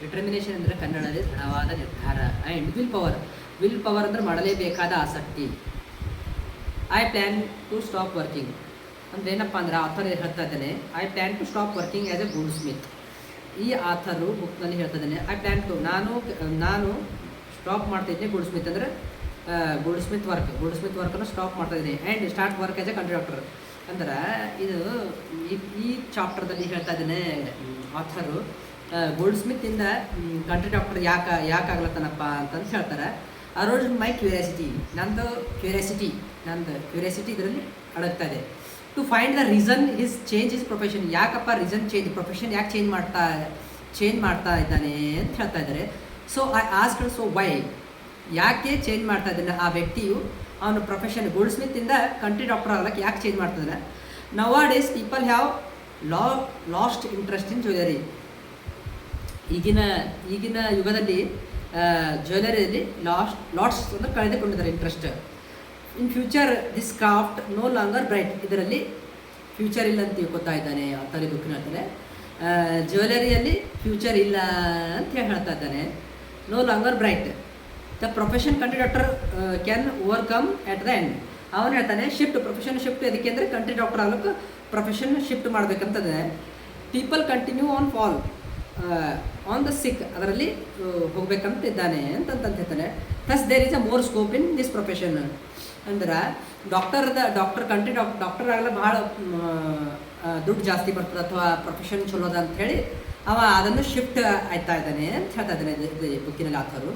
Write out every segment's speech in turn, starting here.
Determination ಅಂದರೆ ಕನ್ನಡದಲ್ಲಿ ದೃಢವಾದ ನಿರ್ಧಾರ. ಆ್ಯಂಡ್ ವಿಲ್ ಪವರ್ ಅಂದರೆ ಮಾಡಲೇಬೇಕಾದ ಆಸಕ್ತಿ. I plan to stop working ಅಂದ್ರೆ ಏನಪ್ಪ ಅಂದ್ರೆ ಆಥರ್ ಹೇಳ್ತಾ ಇದ್ದಾನೆ, I plan to stop working as a goldsmith. ಈ ಆಥರು ಬುಕ್ನಲ್ಲಿ ಹೇಳ್ತಾ ಇದ್ದಾನೆ, ಐ ಪ್ಲ್ಯಾನ್ ಟು ನಾನು ಸ್ಟಾಪ್ ಮಾಡ್ತಾಯಿದ್ದೀನಿ ಗೋಲ್ಡ್ ಸ್ಮಿತ್ ಅಂದರೆ ಗೋಲ್ಡ್ ಸ್ಮಿತ್ ವರ್ಕನ್ನು ಸ್ಟಾಪ್ ಮಾಡ್ತಾ ಇದ್ದೀನಿ. And start work as a contractor ಅಂದ್ರೆ ಇದು ಈ ಚಾಪ್ಟರ್ದಲ್ಲಿ ಹೇಳ್ತಾ ಇದ್ದಾನೆ ಆಥರು, ಗೋಲ್ಡ್ ಸ್ಮಿತ್ತಿಂದ ಕಂಟ್ರಿ ಡಾಕ್ಟರ್ ಯಾಕಾಗ್ಲತ್ತನಪ್ಪ ಅಂತಂದು ಹೇಳ್ತಾರೆ. ಅರೋಡ್ ಮೈ ಕ್ಯೂರಿಯಾಸಿಟಿ, ನಂದು ಕ್ಯೂರಿಯಾಸಿಟಿ ಇದರಲ್ಲಿ ಅಡಗ್ತಾ ಇದೆ. To find the reason change is profession, ಯಾಕಪ್ಪ ರೀಸನ್ ಪ್ರೊಫೆಷನ್ ಯಾಕೆ ಚೇಂಜ್ ಮಾಡ್ತಾ ಇದ್ದಾನೆ ಅಂತ ಹೇಳ್ತಾ ಇದ್ದಾರೆ. So I asked, so why, ಯಾಕೆ ಚೇಂಜ್ ಮಾಡ್ತಾ ಇದ್ದಾನೆ ಆ ವ್ಯಕ್ತಿಯು, ಅವನ ಪ್ರೊಫೆಷನ್ ಗೋಲ್ಡ್ ಸ್ಮಿತ್ತಿಂದ ಕಂಟ್ರಿ ಡಾಕ್ಟರ್ ಆಗ್ಲಕ್ಕೆ ಯಾಕೆ ಚೇಂಜ್ ಮಾಡ್ತಾ ಇದ್ದಾನೆ. Nowadays people have lost interest in jewellery. ಈಗಿನ ಯುಗದಲ್ಲಿ ಜ್ಯುವೆಲರಿಯಲ್ಲಿ ಲಾಟ್ಸ್ ಅಂತ ಕಳೆದುಕೊಂಡಿದ್ದಾರೆ interest. In future this craft no longer bright, ಇದರಲ್ಲಿ ಫ್ಯೂಚರ್ ಇಲ್ಲ ಅಂತ ತಿಳ್ಕೊತಾ ಇದ್ದಾನೆ ಅಂತಾರೆ ಬುಕ್ಕಿನ ಹೇಳ್ತಾನೆ. ಜ್ಯುವೆಲರಿಯಲ್ಲಿ ಫ್ಯೂಚರ್ ಇಲ್ಲ ಅಂತ ಹೇಳ್ತಾ ಇದ್ದಾನೆ. No longer bright, the profession country doctor can overcome at the end. ಅವನು ಹೇಳ್ತಾನೆ ಪ್ರೊಫೆಷನ್ ಶಿಫ್ಟ್ ಅದಕ್ಕೆ ಅಂದರೆ ಕಂಟ್ರಿ ಡಾಕ್ಟರ್ ಆಗಲಿಕ್ಕೆ ಪ್ರೊಫೆಷನ್ ಶಿಫ್ಟ್ ಮಾಡಬೇಕಂತದೆ. People continue on fall on the sick, ಅದರಲ್ಲಿ ಹೋಗ್ಬೇಕಂತ ಇದ್ದಾನೆ ಅಂತಂತ ಹೇಳ್ತಾನೆ. Plus there is a more scope in this profession. ಅಂದ್ರೆ ಡಾಕ್ಟರ್ ಕಂಟ್ರಿ ಡಾಕ್ಟರ್ ಆಗಲ್ಲ ಭಾಳ ದುಡ್ಡು ಜಾಸ್ತಿ ಬರ್ತದೆ ಅಥವಾ ಪ್ರೊಫೆಷನ್ ಚಲೋ ಅದ ಅಂತ ಹೇಳಿ ಅವ ಅದನ್ನು ಶಿಫ್ಟ್ ಆಯ್ತಾ ಇದ್ದಾನೆ ಅಂತ ಹೇಳ್ತಾ ಇದ್ದಾನೆ ಬುಕ್ಕಿನಲ್ಲಿ author.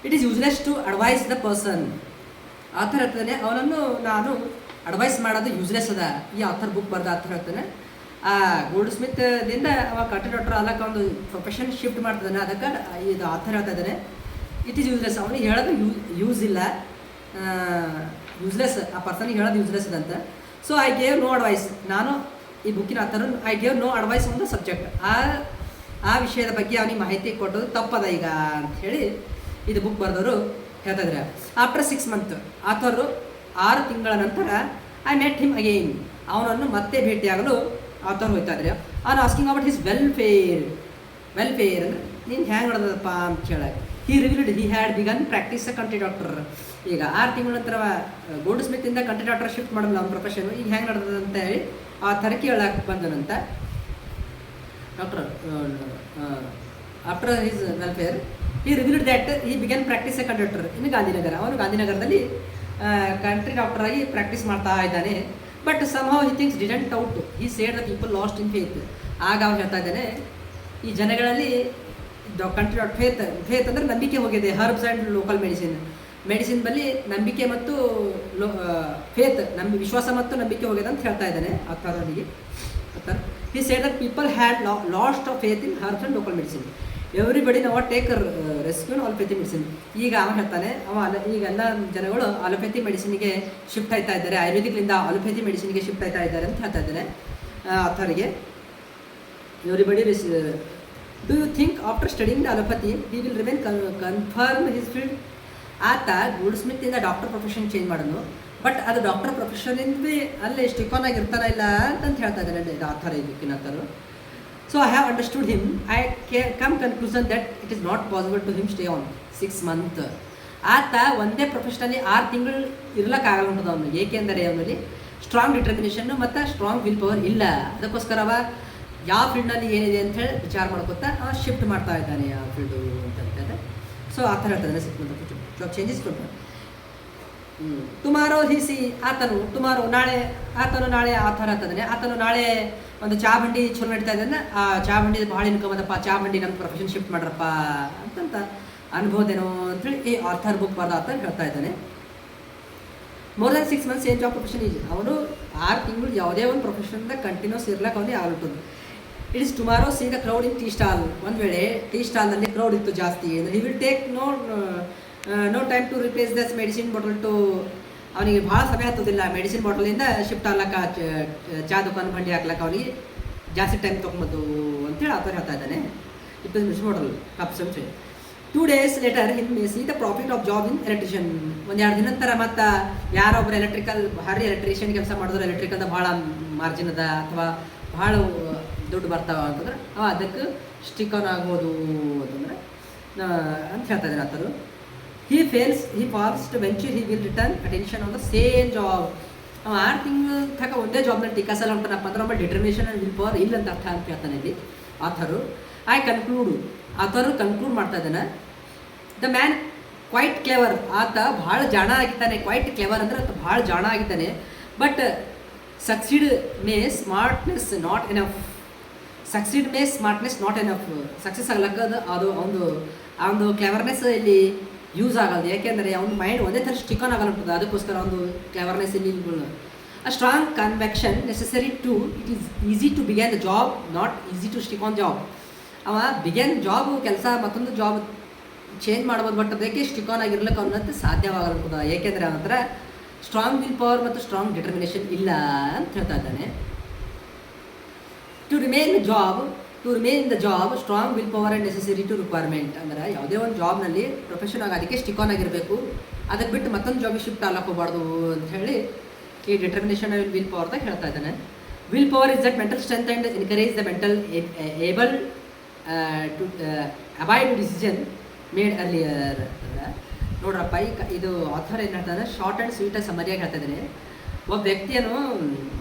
It is useless to advise the person. Author ಹೇಳ್ತಾನೆ ಅವನನ್ನು ನಾನು ಅಡ್ವೈಸ್ ಮಾಡೋದು ಯೂಸ್ಲೆಸ್ ಅದ. ಈ ಆಥರ್ ಬುಕ್ ಬರ್ದ ಆಥರ್ ಹೇಳ್ತಾನೆ, ಆ ಗೋಲ್ಡ್ ಸ್ಮಿತ್ದಿಂದ ಅವ ಕಂಟ್ರಿ ಡಾಕ್ಟರ್ ಆಗಕ್ಕೆ ಒಂದು ಪ್ರೊಫೆಷನ್ ಶಿಫ್ಟ್ ಮಾಡ್ತಿದ್ದಾನೆ. ಅದಕ್ಕೆ ಇದು ಆಥರ್ ಹೇಳ್ತಾ ಇದ್ದಾನೆ ಇಟ್ ಈಸ್ ಯೂಸ್ಲೆಸ್. ಅವನಿಗೆ ಹೇಳೋದು ಯೂಸ್ ಇಲ್ಲ, ಯೂಸ್ಲೆಸ್, ಆ ಪರ್ಸನಿಗೆ ಹೇಳೋದು ಯೂಸ್ಲೆಸ್ ಅದಂತ. So I gave no advice, ನಾನು ಈ ಬುಕ್ಕಿನ author I gave no advice on the subject. ಆ ವಿಷಯದ ಬಗ್ಗೆ ಅವನಿಗೆ ಮಾಹಿತಿ ಕೊಟ್ಟೋದು ತಪ್ಪದ ಈಗ ಅಂತ ಹೇಳಿ ಇದು ಬುಕ್ ಬರೆದವರು ಹೇಳ್ತಾ ಇದ್ದಾರೆ. ಆಫ್ಟರ್ 6 months ಆಥರು 6 ತಿಂಗಳ ನಂತರ ಐ ಮೆಟ್ ಹಿಮ್ ಅಗೈನ್, ಅವನನ್ನು ಮತ್ತೆ ಭೇಟಿಯಾಗಲು ಆಥರ್ ಹೋಗ್ತಾ ಇದ್ದಾರೆ. On asking about his welfare ಅಂದರೆ ನೀನು ಹ್ಯಾಂಗೆ ನಡೆದಪ್ಪ ಅಂತ ಹೇಳಕ್ಕೆ. He had begun practice a country doctor. ಈಗ 6 ತಿಂಗಳ ನಂತರ ಗೋಲ್ಡ್ ಸ್ಮಿತ್ತಿಂದ ಕಂಟ್ರಿ ಡಾಕ್ಟರ್ ಶಿಫ್ಟ್ ಮಾಡಲ್ಲ ಅವ್ನ ಪ್ರೊಫೆಷನ್, ಈಗ ಹೆಂಗೆ ನಡೆದದ ಅಂತ ಹೇಳಿ ಆ ಥರಕ್ಕೆ ಹೇಳಕ್ಕೆ ಬಂದನಂತ ಡಾಕ್ಟರ್. ಆಫ್ಟರ್ ಹಿಸ್ ವೆಲ್ಫೇರ್ ಈ ರಿವ್ಯೂಡ್ ದ್ಯಾಟ್ ಈ ಬಿಗನ್ ಪ್ರಾಕ್ಟೀಸ್ ಎ ಕಂಡಕ್ಟರ್ ಇನ್ನು ಗಾಂಧಿನಗರ. ಅವನು ಗಾಂಧಿನಗರದಲ್ಲಿ ಕಂಟ್ರಿ ಡಾಕ್ಟರ್ ಆಗಿ ಪ್ರಾಕ್ಟೀಸ್ ಮಾಡ್ತಾ ಇದ್ದಾನೆ. But somehow he thinks didn't out he said the people lost in faith. ಆಗ ಅವ್ನು ಹೇಳ್ತಾ ಇದ್ದಾನೆ ಈ ಜನಗಳಲ್ಲಿ ಕಂಟ್ರಿ ಡಾಕ್ಟರ್ ಫೇತ್ ಅಂದರೆ ನಂಬಿಕೆ ಹೋಗಿದೆ. ಹರ್ಬ್ಸ್ ಆ್ಯಂಡ್ ಲೋಕಲ್ ಮೆಡಿಸಿನ್ ಬಳಿ ನಂಬಿಕೆ ಮತ್ತು ಫೇತ್ ವಿಶ್ವಾಸ ಮತ್ತು ನಂಬಿಕೆ ಹೋಗಿದೆ ಅಂತ ಹೇಳ್ತಾ ಇದ್ದಾನೆ ಆಥರನಿಗೆ. He said that people had lost of faith in herbs and local medicine. Everybody ನಾವು ಟೇಕ್ ರೆಸ್ಕ್ಯೂ ಅಲೋಪತಿ ಮೆಡಿಸಿನ್. ಈಗ ಅವನು ಹೇಳ್ತಾನೆ ಈಗೆಲ್ಲ ಜನಗಳು ಅಲೋಪತಿ ಮೆಡಿಸಿನ್ಗೆ ಶಿಫ್ಟ್ ಆಯ್ತಾ ಇದ್ದಾರೆ, ಆಯುರ್ವೇದಿಕ್ಲಿಂದ ಅಲೋಪತಿ ಮೆಡಿಸಿನ್ಗೆ ಶಿಫ್ಟ್ ಆಯ್ತಾ ಇದ್ದಾರೆ ಅಂತ ಹೇಳ್ತಾ ಇದ್ದಾನೆ ಆಥರಿಗೆ. Everybody do you think after studying the allopathy he will remain confirm his field. ಆತ ಗೋಲ್ಡ್ ಸ್ಮಿತ್ತಿಂದ ಡಾಕ್ಟರ್ ಪ್ರೊಫೆಷನ್ ಚೇಂಜ್ ಮಾಡೋನು, ಬಟ್ ಅದು ಡಾಕ್ಟರ್ ಪ್ರೊಫೆಷನಿಂದ ಭೀ ಅಲ್ಲಿ ಸ್ಟಿಕಾನ್ ಆಗಿರ್ತಾರ ಇಲ್ಲ ಅಂತಂತ ಹೇಳ್ತಾ ಇದ್ದಾನೆ ಆಥರ್ ಈ ಬುಕ್ಕಿನ ಆಥರು. So I have understood him. I come conclusion that it is not possible to him stay on 6 months. ಆತ ಒಂದೇ ಪ್ರೊಫೆಷನಲ್ಲಿ 6 ತಿಂಗಳು ಇರ್ಲಕ್ಕಾಗಲ್ಲ ಉಂಟದ ಅವನು. ಏಕೆಂದರೆ ಅವನಲ್ಲಿ ಸ್ಟ್ರಾಂಗ್ ಡಿಟರ್ಮಿನೇಷನ್ನು ಮತ್ತು ಸ್ಟ್ರಾಂಗ್ ವಿಲ್ ಪವರ್ ಇಲ್ಲ. ಅದಕ್ಕೋಸ್ಕರ ಅವ ಯಾವ ಫೀಲ್ಡ್ನಲ್ಲಿ ಏನಿದೆ ಅಂತ ಹೇಳಿ ವಿಚಾರ ಮಾಡ್ಕೊತಾ ಶಿಫ್ಟ್ ಮಾಡ್ತಾ ಇದ್ದಾನೆ ಆ ಫೀಲ್ಡು ಅಂತ ಹೇಳ್ತಾರೆ. ಸೊ ಆ ಥರ ಹೇಳ್ತಾ ಇದ್ದಾನೆ 6 months ಜಾಬ್ ಚೇಂಜಸ್ ಕೊಡ್ತಾರೆ. ಟುಮಾರೋ ಹಿಸಿ ಟುಮಾರೋ ನಾಳೆ ಆ ಥರ ಹೇಳ್ತಾನೆ. ಆತನು ನಾಳೆ ಒಂದು ಚಾ ಬಂಡಿ ಚಲೋ ನಡೀತಾ ಇದ್ದಾನೆ, ಆ ಚಾ ಬಂಡಿ ಭಾಳ ಇನ್ಕಮ್ ಅದಪ್ಪ, ಚಾ ಬಂಡಿ ನಮ್ಮ ಪ್ರೊಫೆಷನ್ ಶಿಫ್ಟ್ ಮಾಡ್ರಪ್ಪ ಅಂತಂತ ಅನ್ಬೋದೇನೋ ಅಂತೇಳಿ ಈ ಆಥರ್ ಬುಕ್ ಬರ್ದ ಅಂತ ಹೇಳ್ತಾ ಇದ್ದಾನೆ. ಮೋರ್ ದನ್ 6 months ಏನ್ ಜಾಬ್ ಪ್ರೊಫೆಷನ್ ಈಜ್. ಅವನು 6 ತಿಂಗಳು ಯಾವುದೇ ಒಂದು ಪ್ರೊಫೆಷನ್ದಾಗ ಕಂಟಿನ್ಯೂಸ್ ಇರ್ಲಕ್ಕೆ ಅವನಿಗೆ ಆಗ್ಬಿಟ್ಟದು. It is tomorrow see the crowd in tea stall. ಒಂದು ವೇಳೆ ಟೀ ಸ್ಟಾಲ್ನಲ್ಲಿ ಕ್ರೌಡ್ ಇತ್ತು ಜಾಸ್ತಿ, he will take no time to replace thus medicine bottle too. ಅವನಿಗೆ ಭಾಳ ಸಮಯ ಹತ್ತೋದಿಲ್ಲ ಮೆಡಿಸಿನ್ ಬಾಟಲಿಂದ ಶಿಫ್ಟ್ ಆಗ್ಲಕ್ಕ ಚಾ ದುಕಾನ್ ಬಂಡಿ ಹಾಕ್ಲಕ್ಕ ಅವನಿಗೆ ಜಾಸ್ತಿ ಟೈಮ್ ತೊಗೊಂಬಂದು ಅಂತೇಳಿ ಆ ಥರ ಹೇಳ್ತಾ ಇದ್ದಾನೆ. It is medicine bottle cups ಅಂತ ಹೇಳಿ. 2 days later him C the profit of job in electrician. 1-2 ದಿನ ನಂತರ ಮತ್ತು ಯಾರೊಬ್ಬರು ಭಾರಿ ಎಲೆಕ್ಟ್ರಿಷಿಯನ್ ಕೆಲಸ ಮಾಡಿದ್ರು, ಎಲೆಕ್ಟ್ರಿಕಲ್ದ ಭಾಳ ಮಾರ್ಜಿನ್ ಅದ ಅಥವಾ ಭಾಳ ದುಡ್ಡು ಬರ್ತಾವ ಅಂತಂದ್ರೆ ಅದಕ್ಕೆ ಸ್ಟಿಕ್ ಆನ್ ಆಗ್ಬೋದು ಅಂತಂದ್ರೆ ಅಂತ ಹೇಳ್ತಾ ಇದ್ದಾರೆ ಆತರು. He falls to venture he will return attention on the same job. ಅವ 6 ತಿಂಗಳು ತನಕ ಒಂದೇ ಜಾಬ್ನಲ್ಲಿ ಟಿಕಾಸಲ್ಲ ಉಂಟನಪ್ಪ ಅಂದ್ರೆ ನಮ್ಮ ಡಿಟರ್ಮಿನೇಷನ್ ಆ್ಯಂಡ್ ವಿಲ್ ಪವರ್ ಇಲ್ಲ ಅಂತ ಅರ್ಥ ಅಂತ ಹೇಳ್ತಾನೆ ಇಲ್ಲಿ ಆಥರು. ಆಥರು ಕನ್ಕ್ಲೂಡ್ ಮಾಡ್ತಾ ಇದ್ದಾನೆ. ದ ಮ್ಯಾನ್ ಕ್ವೈಟ್ ಕ್ಲೆವರ್, ಆತ ಭಾಳ ಜಾಣ ಆಗಿದ್ದಾನೆ. ಕ್ವೈಟ್ ಕ್ಲೆವರ್ ಅಂದರೆ ಆತ ಭಾಳ ಜಾಣ ಆಗಿದ್ದಾನೆ. But succeed may smartness not enough. Success ಆಗ್ಲಕ್ಕದ ಅದು ಅವನು ಕ್ಲೆವರ್ನೆಸ್ ಇಲ್ಲಿ ಯೂಸ್ ಆಗಲ್ಲ. ಯಾಕೆಂದರೆ ಅವ್ನ ಮೈಂಡ್ ಒಂದೇ ಥರ ಸ್ಟಿಕಾನ್ ಆಗಲ್ಲ ಉಂಟದ, ಅದಕ್ಕೋಸ್ಕರ ಒಂದು ಕ್ಲೆವರ್ನೆಸ್ ಇಲ್ಲಿ a strong conviction necessary to it is easy to begin the job, not easy to stick on job. ಅವ ಬಿಗ್ಯಾನ್ ಜಾಬ್ ಕೆಲಸ ಮತ್ತೊಂದು ಜಾಬ್ ಚೇಂಜ್ ಮಾಡ್ಬೋದು, ಬಟ್ ಅದಕ್ಕೆ ಸ್ಟಿಕ್ ಆನ್ ಆಗಿರ್ಲಿಕ್ಕೆ ಅವನಂತ ಸಾಧ್ಯವಾಗಲ್ಲ. ಏಕೆಂದರೆ ಅವನ ಹತ್ರ ಸ್ಟ್ರಾಂಗ್ ವಿಲ್ ಪವರ್ ಮತ್ತು ಸ್ಟ್ರಾಂಗ್ ಡಿಟರ್ಮಿನೇಷನ್ ಇಲ್ಲ ಅಂತ ಹೇಳ್ತಾ ಇದ್ದಾನೆ. To remain in the job strong will power and necessary to requirement. ಅಂದರೆ ಯಾವುದೇ ಒಂದು ಜಾಬ್ನಲ್ಲಿ ಪ್ರೊಫೆಷನ್ ಅದಕ್ಕೆ ಸ್ಟಿಕ್ ಆನ್ ಆಗಿರಬೇಕು, ಅದಕ್ಕೆ ಬಿಟ್ಟು ಮತ್ತೊಂದು ಜಾಬಿಗೆ ಶಿಫ್ಟ್ ಆಗ್ಲಕ್ಕೆ ಹೋಗ್ಬಾರ್ದು ಅಂತ ಹೇಳಿ ಈ ಡಿಟರ್ಮಿನೇಷನ್ ಆ್ಯಂಡ್ ವಿಲ್ ಪವರ್ದಾಗ ಹೇಳ್ತಾ ಇದ್ದಾನೆ. Will power is that mental strength and encourage the mental able to avoid decision made earlier. ನೋಡ್ರಪ್ಪ, ಇದು ಆಥರ್ ಏನು ಹೇಳ್ತಾನೆ, ಶಾರ್ಟ್ ಆ್ಯಂಡ್ ಸ್ವೀಟಾಗಿ ಸಮರಿಯಾಗಿ ಹೇಳ್ತಾ ಇದ್ದಾನೆ. ಒಬ್ಬ ವ್ಯಕ್ತಿಯನ್ನು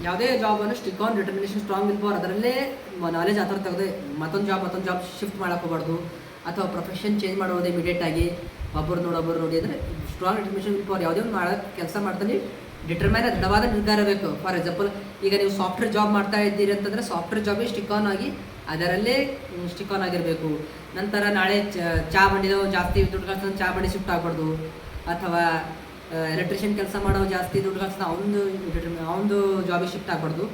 ಯಾವುದೇ ಜಾಬನ್ನು stick on determination strong will power ಅದರಲ್ಲೇ ನಾಲೆಜ್ ಆ ಥರ ತೆಗೆದು ಮತ್ತೊಂದು ಜಾಬ್ ಶಿಫ್ಟ್ ಮಾಡೋಕೆ ಹೋಗ್ಬಾರ್ದು, ಅಥವಾ ಪ್ರೊಫೆಷನ್ ಚೇಂಜ್ ಮಾಡೋದು ಇಮಿಡಿಯೇಟಾಗಿ ಒಬ್ಬರು ನೋಡಿ ಅಂದರೆ ಸ್ಟ್ರಾಂಗ್ ಡಿಟರ್ಮಿನೇಷನ್ ವಿಲ್ ಪವರ್ ಯಾವುದೇ ಒಂದು ಕೆಲಸ ಮಾಡ್ತಾನೆ ಡಿಟರ್ಮೈನ್ ದೃಢವಾದ ನಿರ್ಧಾರ ಬೇಕು. ಫಾರ್ ಎಕ್ಸಾಂಪಲ್, ಈಗ ನೀವು ಸಾಫ್ಟ್ವೇರ್ ಜಾಬ್ ಮಾಡ್ತಾ ಇದ್ದೀರಿ ಅಂತಂದರೆ ಸಾಫ್ಟ್ವೇರ್ ಜಾಬಿಗೆ ಸ್ಟಿಕ್ ಆನ್ ಆಗಿ ಅದರಲ್ಲೇ ಸ್ಟಿಕ್ ಆನ್ ಆಗಿರಬೇಕು. ನಂತರ ನಾಳೆ ಚಾ ಬಂಡಿದೋ ಜಾಸ್ತಿ ದುಡ್ಡು ಗಳಿಸೋ ಚಾ ಬಂಡಿ ಶಿಫ್ಟ್ ಆಗ್ಬಾರ್ದು, ಅಥವಾ ಎಲೆಕ್ಟ್ರಿಷಿಯನ್ ಕೆಲಸ ಮಾಡೋ ಜಾಸ್ತಿ ದುಡ್ಡು ಗಳಿಸೋ ಅವನದು ಜಾಬಿಗೆ ಶಿಫ್ಟ್ ಆಗ್ಬಾರ್ದು.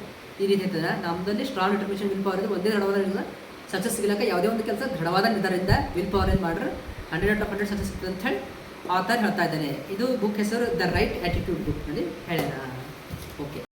ಈ ರೀತಿ ಇರ್ತದೆ. ನಮ್ಮದಲ್ಲಿ ಸ್ಟ್ರಾಂಗ್ ಡಿಟರ್ಮಿನೇಷನ್ ವಿಲ್ ಪವರ್ ಇದ್ರೆ ಒಂದೇ ದೃಢವಾದ ನಿರ್ಧಾರ ಸಕ್ಸಸ್ ಸಿಗಲಿಕ್ಕೆ ಯಾವುದೇ ಒಂದು ಕೆಲಸ ದೃಢವಾದ ನಿರ್ಧಾರದಿಂದ ವಿಲ್ ಪವರ್ ಏನು ಮಾಡ್ರೆ 100 ಸಕ್ಸಸ್ ಸಿಗ್ತದೆ ಅಂತ ಹೇಳಿ ಆಥರ್ ಹೇಳ್ತಾ ಇದ್ದಾನೆ. ಇದು ಬುಕ್ ಹೆಸರು ದ ರೈಟ್ ಆ್ಯಟಿಟ್ಯೂಡ್ ಬುಕ್ನಲ್ಲಿ ಹೇಳ್ಯಾರ. ಓಕೆ.